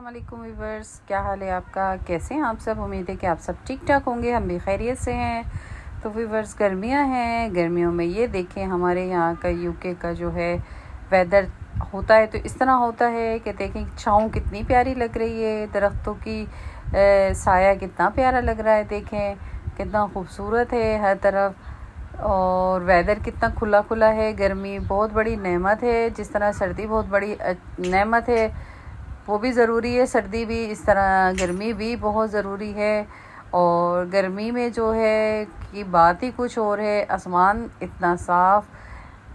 वालेकुम व्यूवर्स, क्या हाल है आपका? कैसे हैं आप सब? उम्मीद है कि आप सब ठीक ठाक होंगे। हम भी खैरियत से हैं। तो व्यूवर्स, गर्मियां हैं। गर्मियों में ये देखें हमारे यहाँ का यूके का जो है वेदर होता है तो इस तरह होता है कि देखें छाँव कितनी प्यारी लग रही है, दरख्तों की साया कितना प्यारा लग रहा है। देखें कितना खूबसूरत है हर तरफ, और वेदर कितना खुला खुला है। गर्मी बहुत बड़ी नेमत है, जिस तरह सर्दी बहुत बड़ी नेमत है, वो भी ज़रूरी है। सर्दी भी इस तरह गर्मी भी बहुत ज़रूरी है। और गर्मी में जो है कि बात ही कुछ और है। आसमान इतना साफ़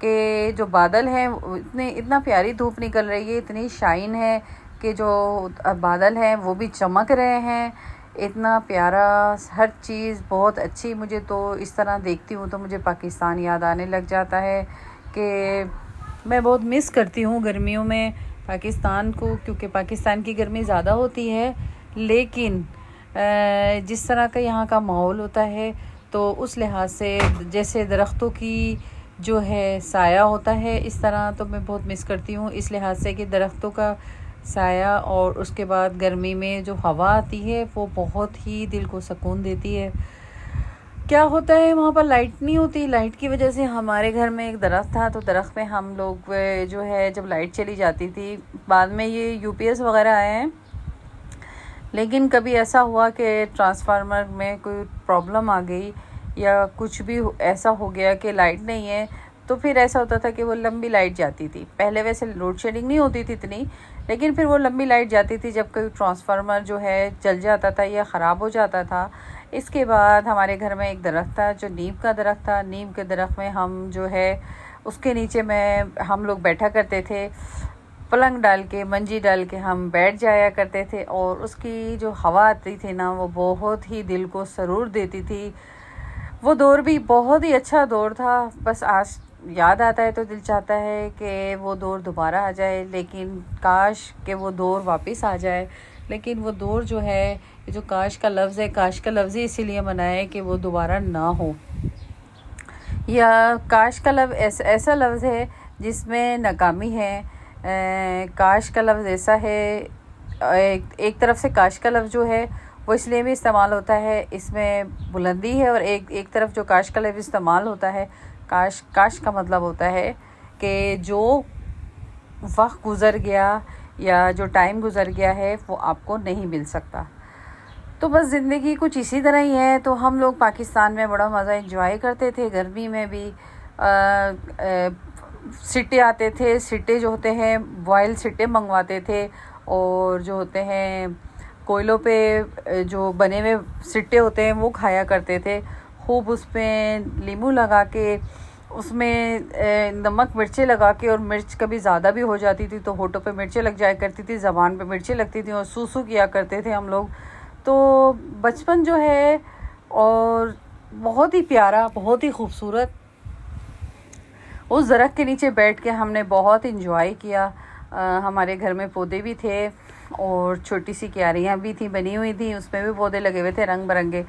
कि जो बादल हैं इतना प्यारी धूप निकल रही है, इतनी शाइन है कि जो बादल हैं वो भी चमक रहे हैं। इतना प्यारा हर चीज़ बहुत अच्छी। मुझे तो इस तरह देखती हूँ तो मुझे पाकिस्तान याद आने लग जाता है कि मैं बहुत मिस करती हूँ गर्मियों में पाकिस्तान को, क्योंकि पाकिस्तान की गर्मी ज़्यादा होती है। लेकिन जिस तरह का यहाँ का माहौल होता है तो उस लिहाज से जैसे दरख्तों की जो है साया होता है, इस तरह तो मैं बहुत मिस करती हूँ। इस लिहाज से कि दरख्तों का साया और उसके बाद गर्मी में जो हवा आती है वो बहुत ही दिल को सुकून देती है। क्या होता है वहाँ पर लाइट नहीं होती। लाइट की वजह से हमारे घर में एक दरख्त था, तो दरख्त में हम लोग जो है जब लाइट चली जाती थी, बाद में ये यूपीएस वगैरह आए हैं, लेकिन कभी ऐसा हुआ कि ट्रांसफार्मर में कोई प्रॉब्लम आ गई या कुछ भी ऐसा हो गया कि लाइट नहीं है, तो फिर ऐसा होता था कि वो लंबी लाइट जाती थी। पहले वैसे लोड शेडिंग नहीं होती थी इतनी, लेकिन फिर वो लंबी लाइट जाती थी जब कोई ट्रांसफार्मर जो है जल जाता था या ख़राब हो जाता था। इसके बाद हमारे घर में एक दरख्त था जो नीम का दरख्त था। नीम के दरख्त में हम जो है उसके नीचे में हम लोग बैठा करते थे, पलंग डाल के मंजी डाल के हम बैठ जाया करते थे, और उसकी जो हवा आती थी ना वो बहुत ही दिल को सुरूर देती थी। वो दौर भी बहुत ही अच्छा दौर था। बस आज याद आता है तो दिल चाहता है कि वो दौर दोबारा आ जाए, लेकिन काश कि वो दौर वापस आ जाए। लेकिन वो दौर जो है, ये जो काश का लफ्ज़ है, काश का लफ्ज़ ही इसीलिए मना है कि वो दोबारा ना हो। या काश का लफ्ज़ ऐसा लफ्ज़ है जिसमें नाकामी है। काश का लफ्ज़ ऐसा है, एक तरफ से काश का लफ्ज़ जो है वो इसलिए भी इस्तेमाल होता है, इसमें बुलंदी है, और एक तरफ जो काश का लफ्ज़ इस्तेमाल होता है, काश का मतलब होता है कि जो वक्त गुज़र गया या जो टाइम गुज़र गया है वो आपको नहीं मिल सकता। तो बस ज़िंदगी कुछ इसी तरह ही है। तो हम लोग पाकिस्तान में बड़ा मज़ा एंजॉय करते थे। गर्मी में भी सिट्टे आते थे। सिट्टे जो होते हैं बॉयल सिट्टे मंगवाते थे, और जो होते हैं कोयलों पे जो बने हुए सिट्टे होते हैं वो खाया करते थे। खूब उसमें नींबू लगा के, उसमें नमक मिर्चें लगा के, और मिर्च कभी ज़्यादा भी हो जाती थी तो होठों पे मिर्चें लग जाया करती थी, ज़बान पे मिर्चें लगती थी, और सूसू किया करते थे हम लोग। तो बचपन जो है और बहुत ही प्यारा, बहुत ही खूबसूरत। उस दरख्त के नीचे बैठ के हमने बहुत इंजॉय किया। हमारे घर में पौधे भी थे और छोटी सी क्यारियाँ भी थी बनी हुई थी, उसमें भी पौधे लगे हुए थे रंग बिरंगे।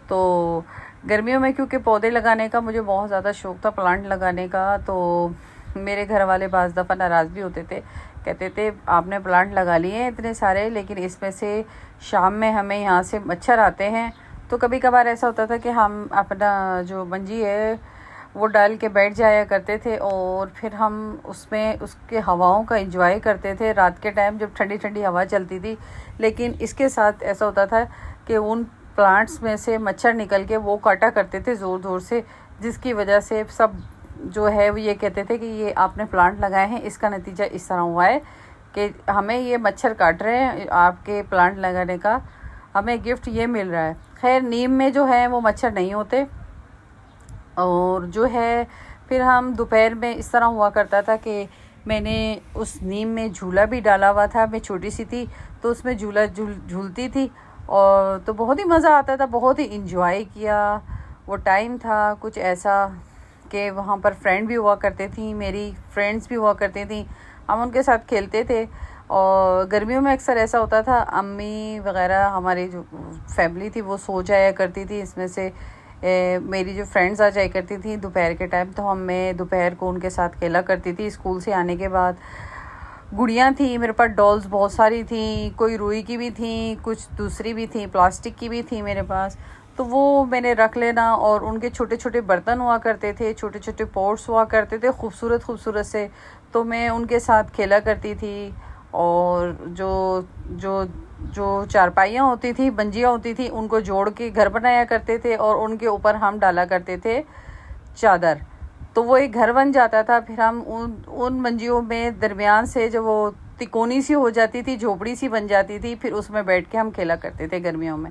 तो गर्मियों में क्योंकि पौधे लगाने का मुझे बहुत ज़्यादा शौक़ था, प्लांट लगाने का, तो मेरे घर वाले बाज़ दफ़ा नाराज़ भी होते थे। कहते थे आपने प्लांट लगा लिए हैं इतने सारे, लेकिन इसमें से शाम में हमें यहाँ से मच्छर आते हैं। तो कभी कभार ऐसा होता था कि हम अपना जो मंजी है वो डाल के बैठ जाया करते थे, और फिर हम उसमें उसके हवाओं का एंजॉय करते थे रात के टाइम जब ठंडी ठंडी हवा चलती थी। लेकिन इसके साथ ऐसा होता था कि उन प्लांट्स में से मच्छर निकल के वो काटा करते थे ज़ोर ज़ोर से, जिसकी वजह से सब जो है वो ये कहते थे कि ये आपने प्लांट लगाए हैं, इसका नतीजा इस तरह हुआ है कि हमें ये मच्छर काट रहे हैं, आपके प्लांट लगाने का हमें गिफ्ट ये मिल रहा है। खैर नीम में जो है वो मच्छर नहीं होते। और जो है फिर हम दोपहर में इस तरह हुआ करता था कि मैंने उस नीम में झूला भी डाला हुआ था। मैं छोटी सी थी तो उसमें झूलती थी, और तो बहुत ही मज़ा आता था, बहुत ही इंजॉय किया। वो टाइम था कुछ ऐसा कि वहाँ पर फ्रेंड भी हुआ करती थी, मेरी फ्रेंड्स भी हुआ करती थी, हम उनके साथ खेलते थे। और गर्मियों में अक्सर ऐसा होता था, अम्मी वग़ैरह हमारी जो फैमिली थी वो सो जाया करती थी, इसमें से मेरी जो फ्रेंड्स आ जाया करती थी दोपहर के टाइम, तो मैं दोपहर को उनके साथ खेला करती थी स्कूल से आने के बाद। गुड़ियाँ थी मेरे पास, डॉल्स बहुत सारी थी, कोई रुई की भी थी, कुछ दूसरी भी थी, प्लास्टिक की भी थी मेरे पास। तो वो मैंने रख लेना, और उनके छोटे छोटे बर्तन हुआ करते थे, छोटे छोटे पॉट्स हुआ करते थे खूबसूरत खूबसूरत से, तो मैं उनके साथ खेला करती थी। और जो जो जो चारपाइयाँ होती थी, मंजियाँ होती थी, उनको जोड़ के घर बनाया करते थे, और उनके ऊपर हम डाला करते थे चादर। तो वो एक घर बन जाता था। फिर हम उन मंजियों में दरमियान से जो वो तिकोनी सी हो जाती थी, झोपड़ी सी बन जाती थी, फिर उसमें बैठ के हम खेला करते थे गर्मियों में।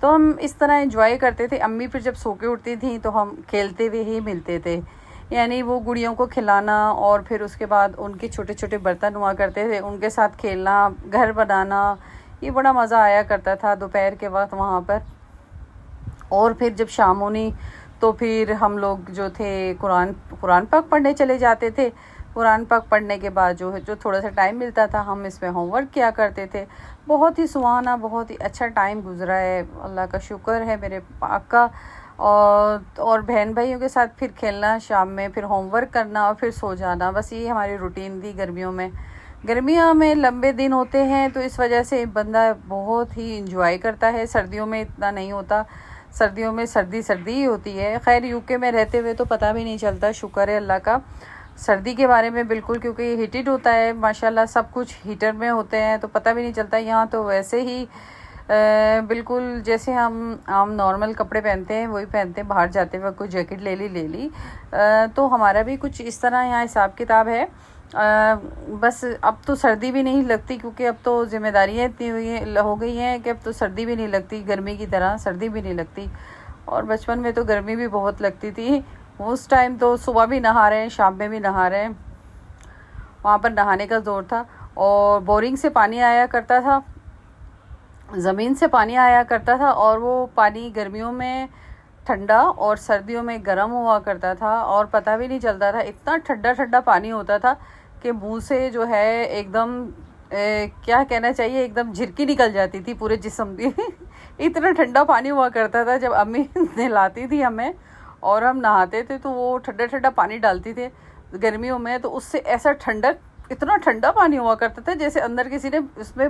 तो हम इस तरह एंजॉय करते थे। अम्मी फिर जब सो के उठती थी तो हम खेलते हुए ही मिलते थे, यानी वो गुड़ियों को खिलाना, और फिर उसके बाद उनके छोटे छोटे बर्तन हुआ करते थे, उनके साथ खेलना, घर बनाना, ये बड़ा मज़ा आया करता था दोपहर के वक्त वहाँ पर। और फिर जब शाम होनी तो फिर हम लोग जो थे कुरान पाक पढ़ने चले जाते थे। कुरान पाक पढ़ने के बाद जो थोड़ा सा टाइम मिलता था, हम इसमें होमवर्क किया करते थे। बहुत ही सुहाना, बहुत ही अच्छा टाइम गुजरा है, अल्लाह का शुक्र है मेरे पाक का। और बहन भाइयों के साथ फिर खेलना शाम में, फिर होमवर्क करना और फिर सो जाना, बस ये हमारी रूटीन थी गर्मियों में। गर्मियों में लंबे दिन होते हैं तो इस वजह से बंदा बहुत ही इंजॉय करता है। सर्दियों में इतना नहीं होता, सर्दियों में सर्दी सर्दी ही होती है। खैर यूके में रहते हुए तो पता भी नहीं चलता, शुक्र है अल्लाह का, सर्दी के बारे में बिल्कुल, क्योंकि हीटेड होता है माशाल्लाह, सब कुछ हीटर में होते हैं तो पता भी नहीं चलता। यहाँ तो वैसे ही बिल्कुल जैसे हम आम नॉर्मल कपड़े पहनते हैं वही पहनते हैं, बाहर जाते वक्त कोई जैकेट ले ली। तो हमारा भी कुछ इस तरह यहाँ हिसाब किताब है। बस अब तो सर्दी भी नहीं लगती, क्योंकि अब तो जिम्मेदारियाँ इतनी हो गई हैं कि अब तो सर्दी भी नहीं लगती, गर्मी की तरह सर्दी भी नहीं लगती। और बचपन में तो गर्मी भी बहुत लगती थी। उस टाइम तो सुबह भी नहा रहे हैं, शाम में भी नहा रहे हैं, वहाँ पर नहाने का ज़ोर था। और बोरिंग से पानी आया करता था, ज़मीन से पानी आया करता था, और वो पानी गर्मियों में ठंडा और सर्दियों में गर्म हुआ करता था, और पता भी नहीं चलता था। इतना ठंडा ठंडा पानी होता था कि मुंह से जो है एकदम क्या कहना चाहिए, एकदम झिरकी निकल जाती थी पूरे जिस्म की इतना ठंडा पानी हुआ करता था। जब अम्मी नहलाती थी हमें और हम नहाते थे तो वो ठंडा ठंडा पानी डालती थे गर्मियों में, तो उससे ऐसा ठंडक, इतना ठंडा पानी हुआ करता था जैसे अंदर किसी ने उसमें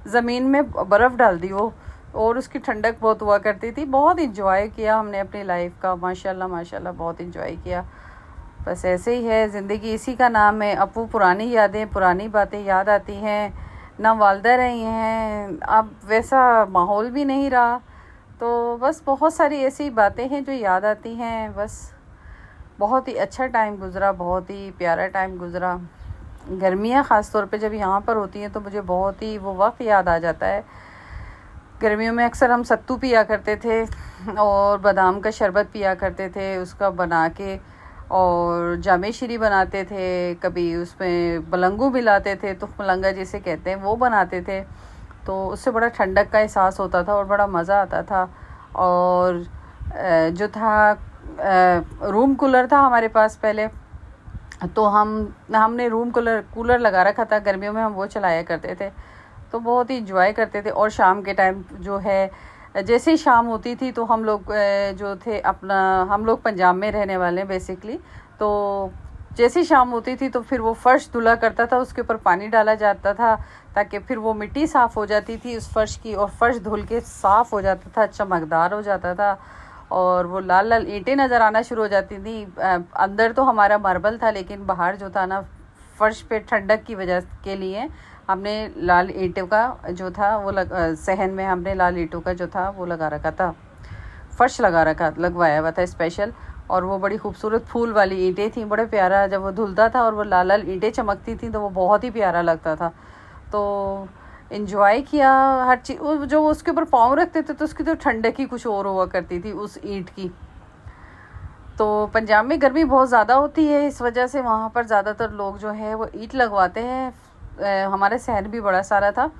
ज़मीन में बर्फ़ डाल दी हो, और उसकी ठंडक बहुत हुआ करती थी। बहुत इंजॉय किया हमने अपनी लाइफ का, माशाल्लाह माशाल्लाह बहुत इंजॉय किया। बस ऐसे ही है ज़िंदगी, इसी का नाम है। अब वो पुरानी यादें, पुरानी बातें याद आती हैं। ना वालदा रही हैं, अब वैसा माहौल भी नहीं रहा, तो बस बहुत सारी ऐसी बातें हैं जो याद आती हैं। बस बहुत ही अच्छा टाइम गुज़रा, बहुत ही प्यारा टाइम गुज़रा। गर्मियाँ ख़ास तौर पे जब यहाँ पर होती हैं तो मुझे बहुत ही वो वक्त याद आ जाता है। गर्मियों में अक्सर हम सत्तू पिया करते थे और बादाम का शरबत पिया करते थे, उसका बना के, और जामे शीरी बनाते थे, कभी उसमें बलंगू मिलाते थे, तो मलंगा जिसे कहते हैं वो बनाते थे, तो उससे बड़ा ठंडक का एहसास होता था और बड़ा मज़ा आता था। और जो था रूम कूलर था हमारे पास पहले, तो हमने रूम कूलर लगा रखा था, गर्मियों में हम वो चलाया करते थे, तो बहुत ही इंजॉय करते थे। और शाम के टाइम जो है, जैसे ही शाम होती थी तो हम लोग जो थे अपना, हम लोग पंजाब में रहने वाले हैं बेसिकली, तो जैसे ही शाम होती थी तो फिर वो फ़र्श धुला करता था, उसके ऊपर पानी डाला जाता था ताकि फिर वो मिट्टी साफ़ हो जाती थी उस फ़र्श की, और फ़र्श धुल के साफ़ हो जाता था, चमकदार हो जाता था, और वो लाल लाल ईंटें नज़र आना शुरू हो जाती थी। अंदर तो हमारा मार्बल था, लेकिन बाहर जो था ना, फ़र्श पे ठंडक की वजह के लिए हमने लाल ईंटों का जो था वो सहन में हमने लाल ईंटों का जो था वो लगा रखा था, फ़र्श लगवाया हुआ था स्पेशल। और वो बड़ी खूबसूरत फूल वाली ईंटें थी, बड़े प्यारा, जब वो धुलता था और वो लाल लाल ईंटें चमकती थी तो वो बहुत ही प्यारा लगता था। तो इन्जॉय किया हर चीज़। जो उसके ऊपर पाँव रखते थे तो उसकी तो ठंडक ही कुछ और हुआ करती थी उस ईंट की। तो पंजाब में गर्मी बहुत ज़्यादा होती है, इस वजह से वहाँ पर ज़्यादातर लोग जो है वो ईंट लगवाते हैं। हमारे शहर भी बड़ा सारा था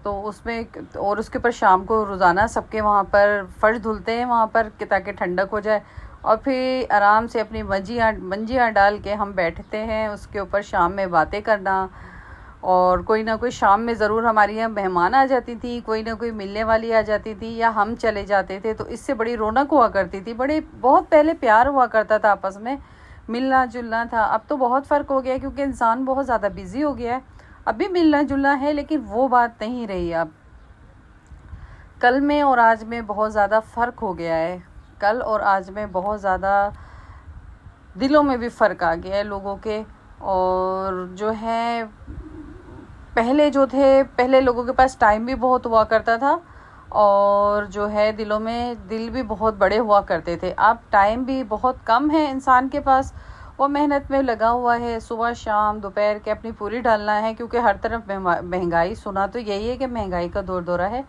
तो उसमें, और उसके ऊपर शाम को रोज़ाना सबके वहाँ पर फ़र्श धुलते हैं वहाँ पर कि ताकि ठंडक हो जाए, और फिर आराम से अपनी मंजियाँ डाल के हम बैठते हैं उसके ऊपर, शाम में बातें करना। और कोई ना कोई शाम में ज़रूर हमारे यहाँ मेहमान आ जाती थी, कोई ना कोई मिलने वाली आ जाती थी, या हम चले जाते थे, तो इससे बड़ी रौनक हुआ करती थी। बहुत पहले प्यार हुआ करता था आपस में, मिलना जुलना था। अब तो बहुत फ़र्क हो गया क्योंकि इंसान बहुत ज़्यादा बिज़ी हो गया है। अभी मिलना जुलना है, लेकिन वो बात नहीं रही अब। कल में और आज में बहुत ज़्यादा फ़र्क हो गया है। कल और आज में बहुत ज़्यादा दिलों में भी फ़र्क आ गया है लोगों के। और जो है पहले जो थे, पहले लोगों के पास टाइम भी बहुत हुआ करता था और जो है दिलों में दिल भी बहुत बड़े हुआ करते थे। अब टाइम भी बहुत कम है इंसान के पास, वो मेहनत में लगा हुआ है, सुबह शाम दोपहर के अपनी पूरी डालना है, क्योंकि हर तरफ महंगाई, सुना तो यही है कि महंगाई का दौर दौरा है।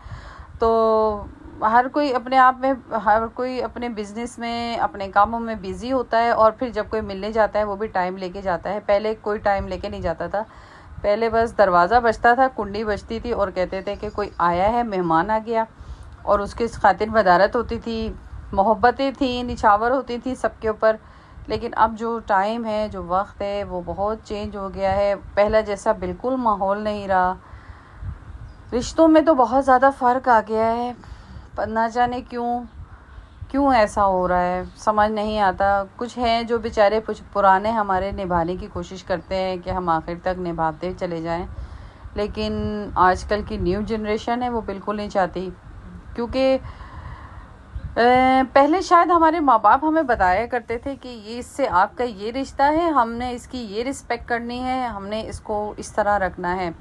तो हर कोई अपने आप में, हर कोई अपने बिजनेस में, अपने कामों में बिजी होता है, और फिर जब कोई मिलने जाता है वो भी टाइम लेके जाता है। पहले कोई टाइम लेके नहीं जाता था। पहले बस दरवाज़ा बजता था, कुंडी बजती थी और कहते थे कि कोई आया है, मेहमान आ गया, और उसकी खातिर मदारत होती थी, मोहब्बतें थी, निछावर होती थी सबके ऊपर। लेकिन अब जो टाइम है, जो वक्त है, वो बहुत चेंज हो गया है। पहला जैसा बिल्कुल माहौल नहीं रहा। रिश्तों में तो बहुत ज़्यादा फ़र्क आ गया है, पर ना जाने क्यों ऐसा हो रहा है, समझ नहीं आता। कुछ हैं जो बेचारे कुछ पुराने हमारे निभाने की कोशिश करते हैं कि हम आखिर तक निभाते चले जाएं, लेकिन आजकल की न्यू जनरेशन है वो बिल्कुल नहीं चाहती। क्योंकि पहले शायद हमारे माँ बाप हमें बताया करते थे कि ये इससे आपका ये रिश्ता है, हमने इसकी ये रिस्पेक्ट करनी है, हमने इसको इस तरह रखना है।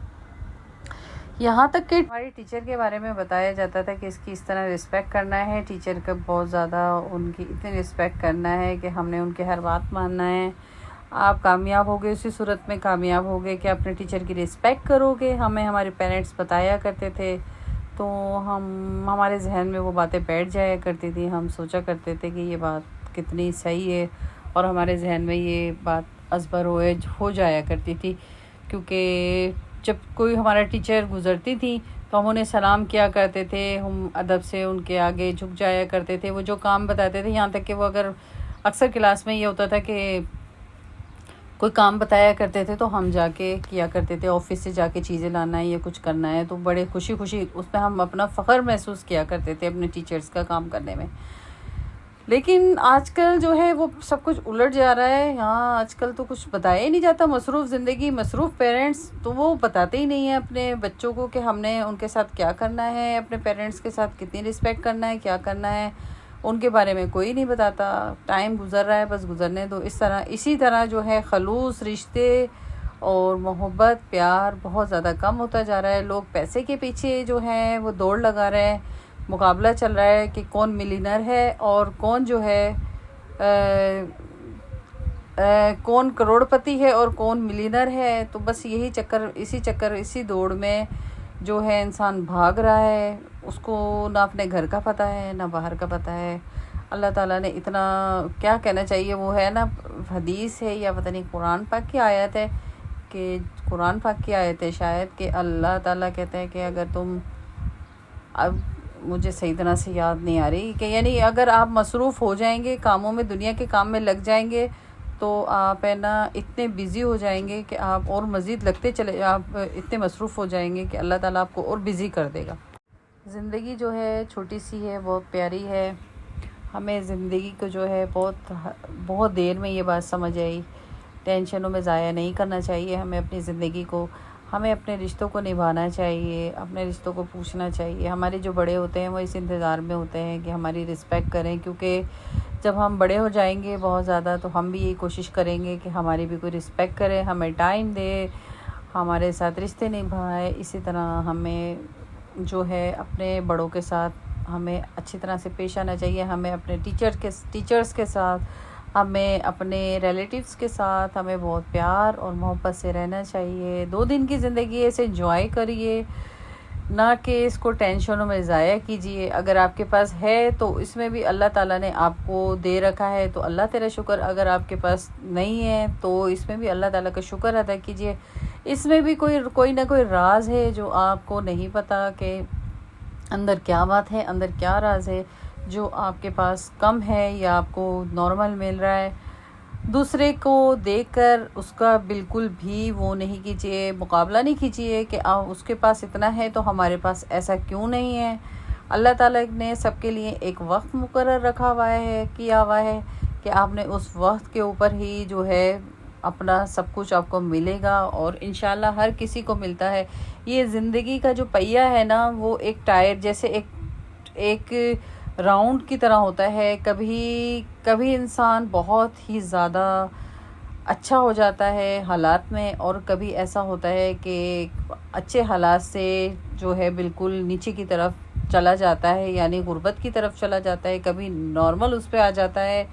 यहाँ तक कि हमारी टीचर के बारे में बताया जाता था कि इसकी इस तरह रिस्पेक्ट करना है, टीचर का बहुत ज़्यादा उनकी इतनी रिस्पेक्ट करना है कि हमने उनकी हर बात मानना है। आप कामयाब होगे उसी सूरत में कामयाब होगे कि अपने टीचर की रिस्पेक्ट करोगे। हमें हमारे पेरेंट्स बताया करते थे, तो हमारे जहन में वो बातें बैठ जाया करती थी। हम सोचा करते थे कि ये बात कितनी सही है, और हमारे जहन में ये बात अज़बर हो जाया करती थी। क्योंकि जब कोई हमारा टीचर गुज़रती थी तो हम उन्हें सलाम किया करते थे, हम अदब से उनके आगे झुक जाया करते थे। वो जो काम बताते थे, यहाँ तक कि वो अगर अक्सर क्लास में ये होता था कि कोई काम बताया करते थे तो हम जाके किया करते थे। ऑफिस से जाके चीज़ें लाना है या कुछ करना है, तो बड़े खुशी खुशी उसमें हम अपना फ़ख्र महसूस किया करते थे अपने टीचर्स का काम करने में। लेकिन आजकल जो है वो सब कुछ उलट जा रहा है। यहाँ आजकल तो कुछ बताया ही नहीं जाता। मसरूफ़ ज़िंदगी, मसरूफ़ पेरेंट्स, तो वो बताते ही नहीं है अपने बच्चों को कि हमने उनके साथ क्या करना है, अपने पेरेंट्स के साथ कितनी रिस्पेक्ट करना है, क्या करना है, उनके बारे में कोई नहीं बताता। टाइम गुज़र रहा है, बस गुज़रने दो। इसी तरह जो है खलूस रिश्ते और मोहब्बत, प्यार बहुत ज़्यादा कम होता जा रहा है। लोग पैसे के पीछे जो है वो दौड़ लगा रहे हैं, मुकाबला चल रहा है कि कौन मिलियनर है और कौन जो है कौन करोड़पति है और कौन मिलियनर है। तो बस यही इसी दौड़ में जो है इंसान भाग रहा है। उसको ना अपने घर का पता है, ना बाहर का पता है। अल्लाह ताला ने इतना, क्या कहना चाहिए, वो है ना, हदीस है या पता नहीं कुरान पाक की आयत है, कि कुरान पाक की आयत है शायद, कि अल्लाह ताला कहते हैं कि अगर तुम, अब मुझे सही तरह से याद नहीं आ रही, कि यानी अगर आप मसरूफ़ हो जाएंगे कामों में, दुनिया के काम में लग जाएंगे, तो आप है ना इतने बिज़ी हो जाएंगे कि आप और मज़ीद लगते चले, आप इतने मसरूफ़ हो जाएंगे कि अल्लाह ताला आपको और बिज़ी कर देगा। ज़िंदगी जो है छोटी सी है, बहुत प्यारी है। हमें ज़िंदगी को जो है बहुत देर में ये बात समझ आई, टेंशनों में ज़ाया नहीं करना चाहिए हमें अपनी ज़िंदगी को। हमें अपने रिश्तों को निभाना चाहिए, अपने रिश्तों को पूछना चाहिए। हमारे जो बड़े होते हैं वो इस इंतज़ार में होते हैं कि हमारी रिस्पेक्ट करें, क्योंकि जब हम बड़े हो जाएंगे बहुत ज़्यादा, तो हम भी यही कोशिश करेंगे कि हमारी भी कोई रिस्पेक्ट करे, हमें टाइम दे, हमारे साथ रिश्ते निभाए। इसी तरह हमें जो है अपने बड़ों के साथ हमें अच्छी तरह से पेश आना चाहिए। हमें अपने टीचर्स के साथ, हमें अपने रिलेटिव्स के साथ हमें बहुत प्यार और मोहब्बत से रहना चाहिए। 2 दिन की ज़िंदगी है, इसे एंजॉय करिए, ना कि इसको टेंशनों में ज़ाया कीजिए। अगर आपके पास है तो इसमें भी अल्लाह ताला ने आपको दे रखा है, तो अल्लाह तेरा शुक्र। अगर आपके पास नहीं है तो इसमें भी अल्लाह ताला का शुक्र अदा कीजिए। इसमें भी कोई ना कोई राज है जो आपको नहीं पता कि अंदर क्या बात है, अंदर क्या राज है, जो आपके पास कम है या आपको नॉर्मल मिल रहा है। दूसरे को देखकर उसका बिल्कुल भी वो नहीं कीजिए, मुकाबला नहीं कीजिए कि उसके पास इतना है तो हमारे पास ऐसा क्यों नहीं है। अल्लाह ताला ने सबके लिए एक वक्त मुकर्रर रखा हुआ है, किया हुआ है, कि आपने उस वक्त के ऊपर ही जो है अपना सब कुछ आपको मिलेगा और इंशाल्लाह हर किसी को मिलता है। ये ज़िंदगी का जो पहिया है ना, वो एक टायर जैसे एक एक राउंड की तरह होता है। कभी कभी इंसान बहुत ही ज़्यादा अच्छा हो जाता है हालात में, और कभी ऐसा होता है कि अच्छे हालात से जो है बिल्कुल नीचे की तरफ चला जाता है, यानी गुर्बत की तरफ चला जाता है, कभी नॉर्मल उस पे आ जाता है।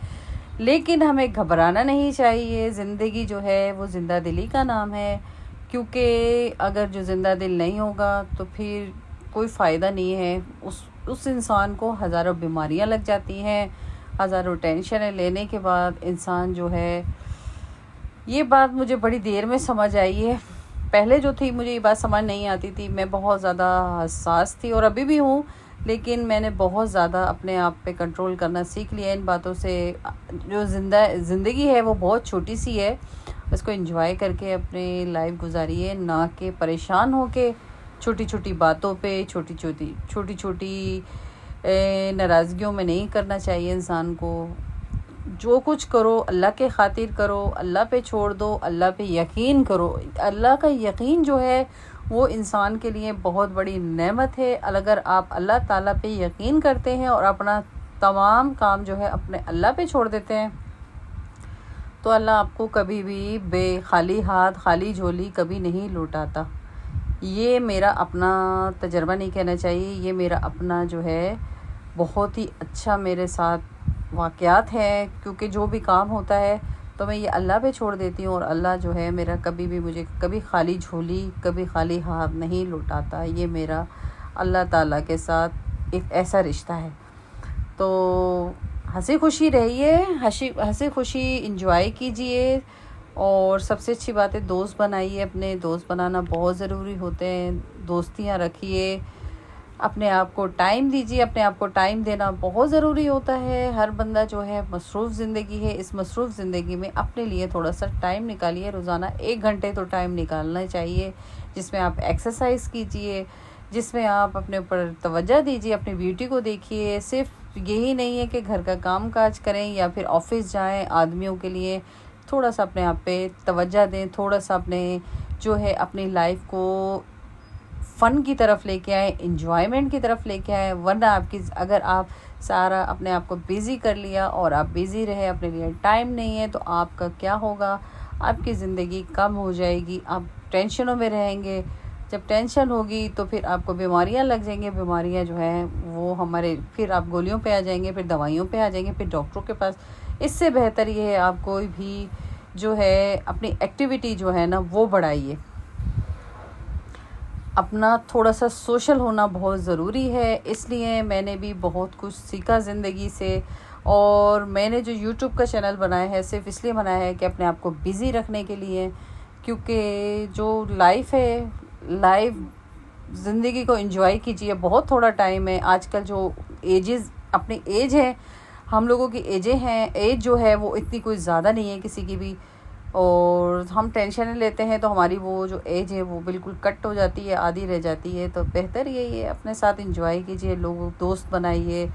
लेकिन हमें घबराना नहीं चाहिए। ज़िंदगी जो है वो ज़िंदा दिली का नाम है, क्योंकि अगर जो ज़िंदा दिल नहीं होगा तो फिर कोई फ़ायदा नहीं है। उस इंसान को हज़ारों बीमारियां लग जाती हैं, हज़ारों टेंशनें लेने के बाद इंसान जो है, ये बात मुझे बड़ी देर में समझ आई है। पहले जो थी मुझे ये बात समझ नहीं आती थी, मैं बहुत ज़्यादा हसास थी और अभी भी हूँ, लेकिन मैंने बहुत ज़्यादा अपने आप पे कंट्रोल करना सीख लिया इन बातों से। जो ज़िंदगी है वो बहुत छोटी सी है, उसको एंजॉय करके अपनी लाइफ गुजारिए, ना कि परेशान होके छोटी छोटी बातों पे, छोटी छोटी नाराज़गियों में नहीं करना चाहिए इंसान को। जो कुछ करो अल्लाह के खातिर करो, अल्लाह पे छोड़ दो, अल्लाह पे यकीन करो। अल्लाह का यकीन जो है वो इंसान के लिए बहुत बड़ी नेमत है। अगर आप अल्लाह ताला पे यकीन करते हैं और अपना तमाम काम जो है अपने अल्लाह पे छोड़ देते हैं, तो अल्लाह आपको कभी भी खाली हाथ खाली झोली कभी नहीं लौटाता। ये मेरा अपना तजर्बा नहीं कहना चाहिए, ये मेरा अपना जो है बहुत ही अच्छा मेरे साथ वाक़यात है। क्योंकि जो भी काम होता है तो मैं ये अल्लाह पे छोड़ देती हूँ, और अल्लाह जो है मेरा कभी भी मुझे कभी खाली झोली कभी खाली हाथ नहीं लौटाता। ये मेरा अल्लाह ताला के साथ एक ऐसा रिश्ता है। तो हंसी खुशी रहिए, हंसी खुशी इंजॉय कीजिए, और सबसे अच्छी बात है दोस्त बनाइए। अपने दोस्त बनाना बहुत ज़रूरी होते हैं, दोस्तियाँ रखिए, अपने आप को टाइम दीजिए। अपने आप को टाइम देना बहुत ज़रूरी होता है। हर बंदा जो है मसरूफ़ ज़िंदगी है, इस मसरूफ़ ज़िंदगी में अपने लिए थोड़ा सा टाइम निकालिए। रोज़ाना 1 घंटे तो टाइम निकालना चाहिए, जिसमें आप एक्सरसाइज कीजिए, जिसमें आप अपने ऊपर तवज्जो दीजिए, अपनी ब्यूटी को देखिए। सिर्फ यही नहीं है कि घर का काम काज करें या फिर ऑफिस जाएं। आदमियों के लिए थोड़ा सा अपने आप पे तवज्जो दें, थोड़ा सा अपने जो है अपनी लाइफ को फ़न की तरफ लेके आए, इंजॉयमेंट की तरफ लेके आए। वरना अगर आप सारा अपने आप को बिज़ी कर लिया और आप बिज़ी रहे, अपने लिए टाइम नहीं है, तो आपका क्या होगा? आपकी ज़िंदगी कम हो जाएगी, आप टेंशनों में रहेंगे। जब टेंशन होगी तो फिर आपको बीमारियां लग जाएंगी। बीमारियां जो है वो फिर आप गोलियों पे आ जाएंगे, फिर दवाइयों पे आ जाएंगे, फिर डॉक्टरों के पास। इससे बेहतर ये है आप कोई भी जो है अपनी एक्टिविटी जो है ना वो बढ़ाइए। अपना थोड़ा सा सोशल होना बहुत ज़रूरी है। इसलिए मैंने भी बहुत कुछ सीखा ज़िंदगी से, और मैंने जो यूट्यूब का चैनल बनाया है सिर्फ इसलिए बनाया है कि अपने आप को बिज़ी रखने के लिए। क्योंकि जो लाइफ है, ज़िंदगी को एंजॉय कीजिए। बहुत थोड़ा टाइम है। आजकल जो अपनी एज है, हम लोगों की एज जो है वो इतनी कोई ज़्यादा नहीं है किसी की भी, और हम टेंशन लेते हैं तो हमारी वो जो एज है वो बिल्कुल कट हो जाती है, आधी रह जाती है। तो बेहतर यही है अपने साथ एंजॉय कीजिए, लोगों दोस्त बनाइए,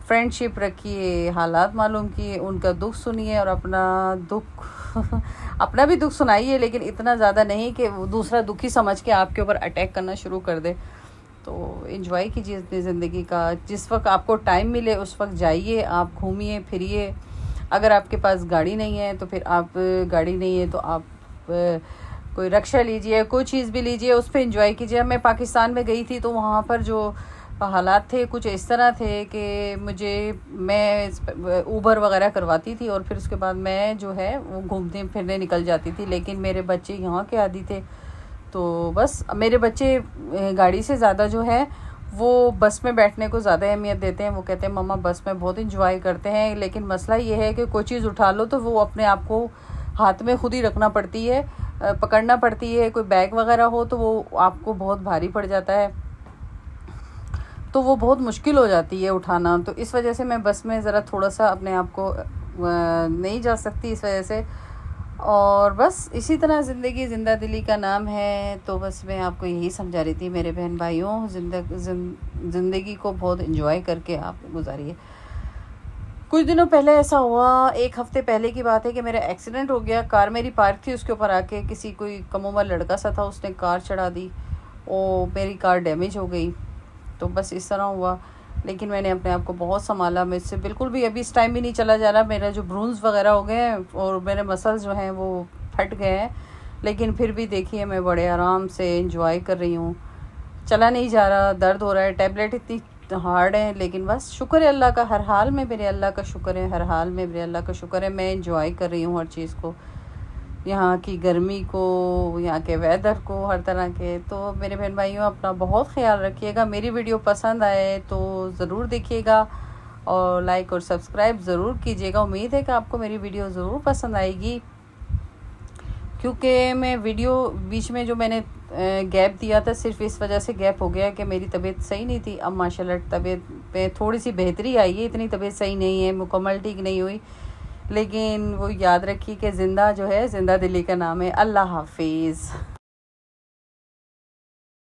फ्रेंडशिप रखिए, हालात मालूम किए, उनका दुख सुनिए और अपना दुख अपना भी दुख सुनाइए, लेकिन इतना ज़्यादा नहीं कि वो दूसरा दुखी समझ के आपके ऊपर अटैक करना शुरू कर दे। तो एंजॉय कीजिए अपनी ज़िंदगी का। जिस वक्त आपको टाइम मिले उस वक्त जाइए, आप घूमिए फिरिए। अगर आपके पास गाड़ी नहीं है तो फिर आप कोई रिक्शा लीजिए, कोई चीज़ भी लीजिए, उस पर एंजॉय कीजिए। मैं पाकिस्तान में गई थी तो वहाँ पर जो हालात थे कुछ इस तरह थे कि मैं ऊबर वगैरह करवाती थी और फिर उसके बाद मैं जो है वो घूमने फिरने निकल जाती थी। लेकिन मेरे बच्चे यहाँ के आदी थे, तो बस मेरे बच्चे गाड़ी से ज़्यादा जो है वो बस में बैठने को ज़्यादा अहमियत देते हैं। वो कहते हैं मम्मा बस में बहुत इंजॉय करते हैं। लेकिन मसला ये है कि कोई चीज़ उठा लो तो वो अपने आप को हाथ में खुद ही रखना पड़ती है, पकड़ना पड़ती है। कोई बैग वगैरह हो तो वो आपको बहुत भारी पड़ जाता है, तो वो बहुत मुश्किल हो जाती है उठाना। तो इस वजह से मैं बस में ज़रा थोड़ा सा अपने आप को नहीं जा सकती इस वजह से। और बस इसी तरह ज़िंदगी ज़िंदा दिली का नाम है। तो बस मैं आपको यही समझा रही थी मेरे बहन भाइयों, ज़िंदगी को बहुत एंजॉय करके आप गुजारिए। कुछ दिनों पहले ऐसा हुआ, एक हफ्ते पहले की बात है कि मेरा एक्सीडेंट हो गया। कार मेरी पार्क थी, उसके ऊपर आके किसी कोई कम उम्र लड़का सा था, उसने कार चढ़ा दी। ओ मेरी कार डैमेज हो गई। तो बस इस तरह हुआ, लेकिन मैंने अपने आप को बहुत संभाला। मुझसे बिल्कुल भी अभी इस टाइम भी नहीं चला जा रहा। मेरा जो ब्रून्स वगैरह हो गए हैं और मेरे मसल्स जो हैं वो फट गए हैं, लेकिन फिर भी देखिए मैं बड़े आराम से इंजॉय कर रही हूँ। चला नहीं जा रहा, दर्द हो रहा है, टैबलेट इतनी हार्ड है, लेकिन बस शुक्र है अल्लाह का। हर हाल में मेरे अल्लाह का शुक्र है, हर हाल में मेरे अल्लाह का शुक्र है। मैं इंजॉय कर रही हूँ हर चीज़ को, यहाँ की गर्मी को, यहाँ के वेदर को, हर तरह के। तो मेरे बहन भाइयों, अपना बहुत ख्याल रखिएगा। मेरी वीडियो पसंद आए तो ज़रूर देखिएगा और लाइक और सब्सक्राइब ज़रूर कीजिएगा। उम्मीद है कि आपको मेरी वीडियो ज़रूर पसंद आएगी, क्योंकि मैं वीडियो बीच में जो मैंने गैप दिया था, सिर्फ इस वजह से गैप हो गया कि मेरी तबीयत सही नहीं थी। अब माशाल्लाह तबीयत पे थोड़ी सी बेहतरी आई है, इतनी तबीयत सही नहीं है, मुकम्मल ठीक नहीं हुई, लेकिन वो याद रखिए कि ज़िंदा जो है, ज़िंदा दिली का नाम है। अल्लाह हाफिज़।